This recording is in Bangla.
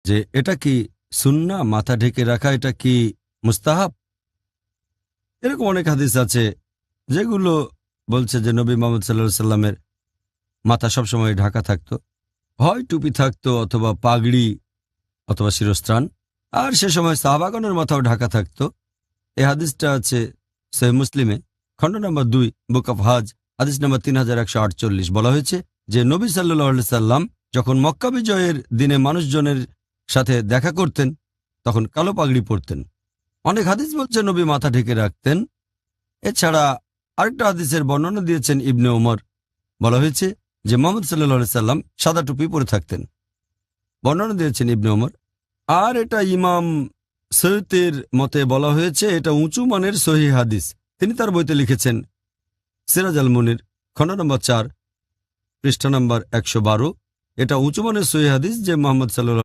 যে এটা কি সুন্নাহ, মাথা ঢেকে রাখা এটা কি মুস্তাহাব? এরকম অনেক হাদিস আছে যেগুলো বলছে যে নবী মুহাম্মদ সাল্লাল্লাহু আলাইহি সাল্লামের মাথা সবসময় ঢাকা থাকতো, হয় টুপি থাকতো অথবা পাগড়ি অথবা শিরস্ত্রাণ, আর সে সময় সাহাবাগণের মাথাও ঢাকা থাকতো। এই হাদিসটা আছে সহিহ মুসলিমে, খণ্ড নম্বর 2, বুক অফ হাজ, হাদিস নম্বর 3148। বলা হয়েছে যে নবী সাল্লাল্লাহু আলাইহি সাল্লাম যখন মক্কা বিজয়ের দিনে মানুষজনের সাথে দেখা করতেন তখন কালো পাগড়ি পরতেন। অনেক হাদিস বলছে নবী মাথা ঢেকে রাখতেন। এছাড়া আরেকটা হাদিসের বর্ণনা দিয়েছেন ইবনে ওমর। বলা হয়েছে যে মুহাম্মদ সাল্লাল্লাহু আলাইহি সাল্লাম সাদা টুপি পরে থাকতেন। বর্ণনা দিয়েছেন ইবনে ওমর। আর এটা ইমাম সৈয়দের মতে বলা হয়েছে এটা উঁচু মানের সহিহ হাদিস। তিনি তার বইতে লিখেছেন সিরাজ আল মুনির, খণ্ড নম্বর 4, পৃষ্ঠা নম্বর 112। এটা উঁচু মানের সহিহ হাদিস যে মুহাম্মদ সাল্লাল্লাহু